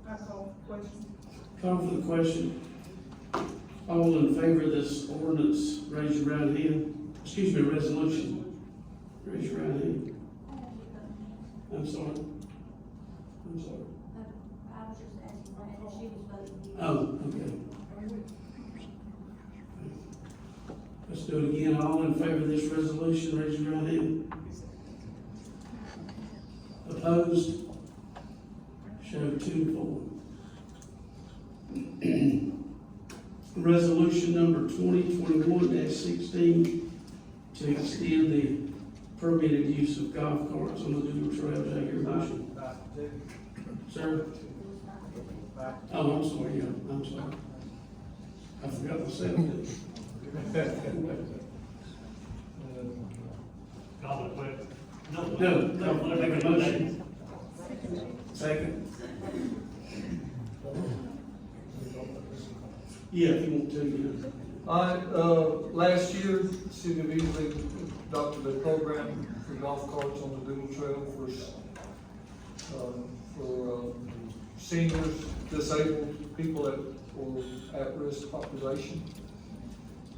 I call the question. Call for the question. All in favor of this ordinance, raise your right hand. Excuse me, resolution. Raise your right hand. I'm sorry. I'm sorry. I was just asking, and she was voting. Oh, okay. Let's do it again. All in favor of this resolution, raise your right hand. Opposed? Show 2 4. Resolution number 2021-16 to extend the permitted use of golf carts on the Doodle Trail. Is that your motion? Sir? Oh, I'm sorry, yeah, I'm sorry. I forgot myself. Call it quick. No, make a motion. Second. Yeah, if you want to, yeah. Last year, the city of Easley adopted a program for golf carts on the Doodle Trail for seniors, disabled, people that were at-risk population.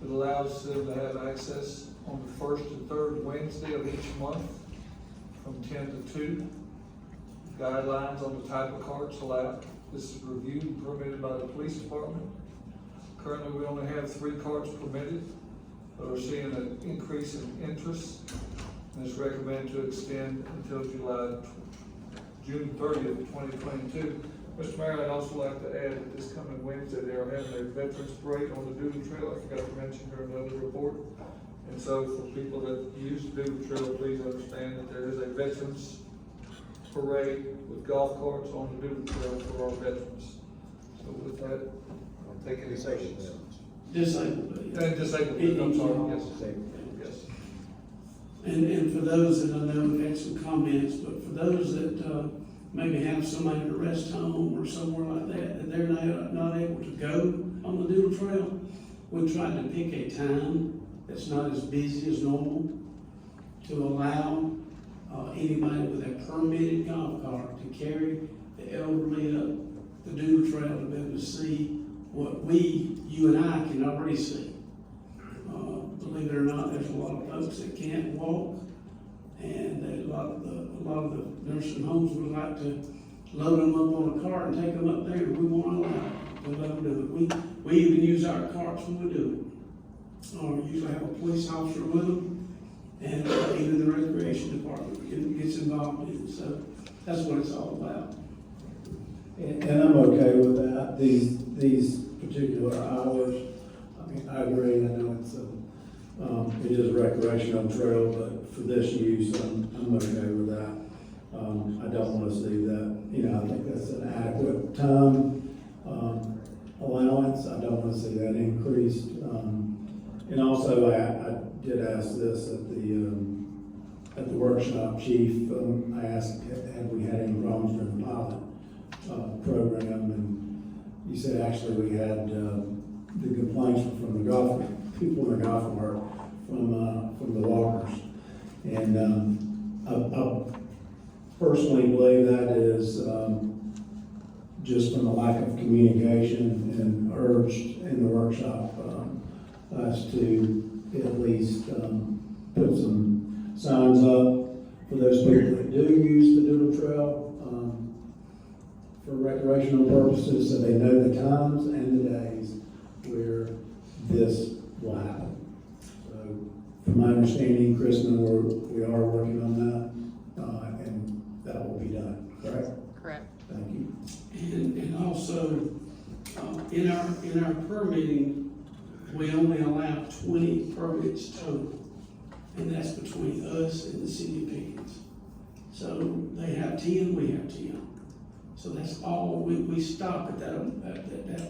It allows them to have access on the first and third Wednesday of each month from 10 to 2. Guidelines on the type of carts allowed. This is reviewed and permitted by the police department. Currently, we only have 3 carts permitted, but we're seeing an increase in interest. And it's recommended to extend until June 30th, 2022. Mr. Mayor, I'd also like to add that this coming Wednesday, they are having a veterans parade on the Doodle Trail. I forgot to mention during the other report. And so for people that use the Doodle Trail, please understand that there is a veterans parade with golf carts on the Doodle Trail for our veterans. So with that, I'll take any questions. Disabled. And disabled, I'm sorry, yes. Yes. And for those that I know have had some comments, but for those that, maybe have somebody in a rest home or somewhere like that, and they're not able to go on the Doodle Trail, we tried to pick a time that's not as busy as normal to allow, anybody with a permitted golf cart to carry the elderly up the Doodle Trail to be able to see what you and I can already see. Believe it or not, there's a lot of folks that can't walk, and a lot of the nursing homes would like to load them up on a cart and take them up there, and we won't allow it. We let them do it. We even use our carts when we do it. Or usually have a police officer with them, and even the recreation department gets involved in it. So that's what it's all about. And I'm okay with that, these particular hours. I mean, I agree, I know it is a recreational trail, but for this use, I'm okay with that. I don't wanna see that, I think that's an adequate time, allowance. I don't wanna see that increased. And also, I did ask this at the workshop, Chief. I asked, have we had any problems during the pilot program? And you said actually we had the complaints were from the golf people in the golf cart from the walkers. And I personally believe that is just from a lack of communication, and urged in the workshop us to at least put some signs up for those people that do use the doodle trail for recreational purposes, so they know the times and the days where this will happen. So, from my understanding, Kristen, we are working on that, and that will be done, correct? Correct. Thank you. And also, in our permitting, we only allow 20 permits total, and that's between us and the city of Pickens. So they have 10, we have 10. So that's all, we stop at that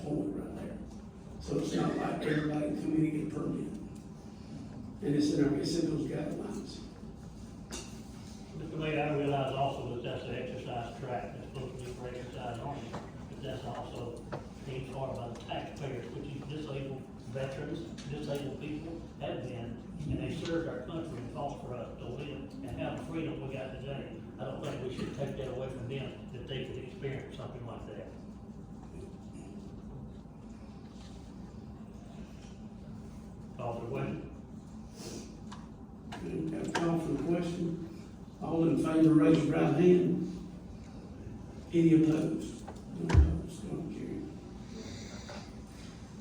point right there. So it's not like everybody can come in and get a permit. And it's in those guidelines. The way I realize also that that's an exercise track that's supposed to be for exercise only, but that's also paid for by the taxpayers, which is disabled veterans, disabled people have been, and they served our country and fought for us to live and have the freedom we got today. I don't think we should take that away from them, that they could experience something like that. Call for the question. Got a call for the question. All in favor, raise your right hand. Any opposed? No opposed, don't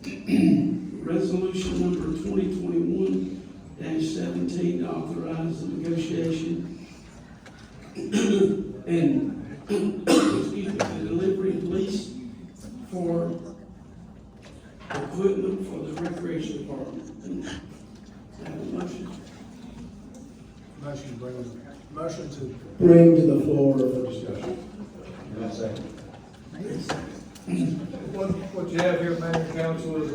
carry. Resolution number 2021-17 to authorize the negotiation and, excuse me, the delivery and lease for equipment for the recreation department. Have a motion? Motion to bring to the floor for discussion. Second. What you have here, Mayor and Council, is a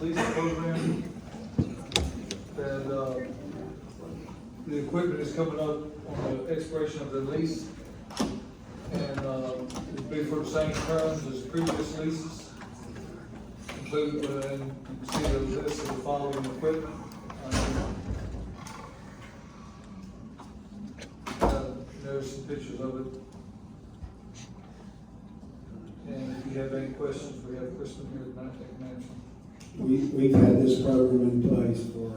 lease program that, the equipment is coming up on the expiration of the lease. And, it'll be for the same terms as previous leases. Include, and you can see the list of the following equipment. There's some pictures of it. And if you have any questions, we have Kristen here tonight that can answer. We've had this program in place for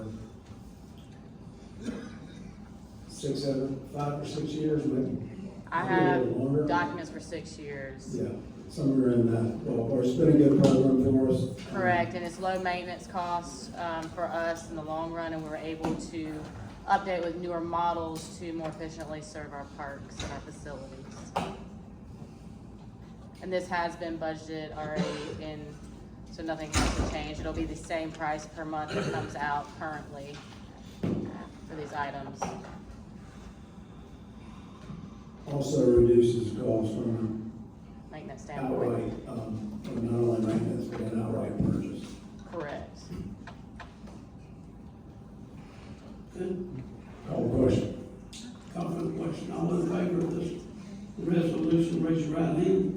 5 or 6 years, maybe. I Maybe a have little longer. documents for 6 years. Yeah, somewhere in that ballpark. It's been a good program for us. Correct, and it's low maintenance costs for us in the long run, and we were able to update with newer models to more efficiently serve our parks and our facilities. And this has been budgeted already in, so nothing has to change. It'll be the same price per month that comes out currently for these items. Also reduces costs from Maintenance an outright, standpoint. from not only maintenance, but an outright purchase. Correct. Good. Call the question. Call for the question. All in favor of this resolution, raise your right hand.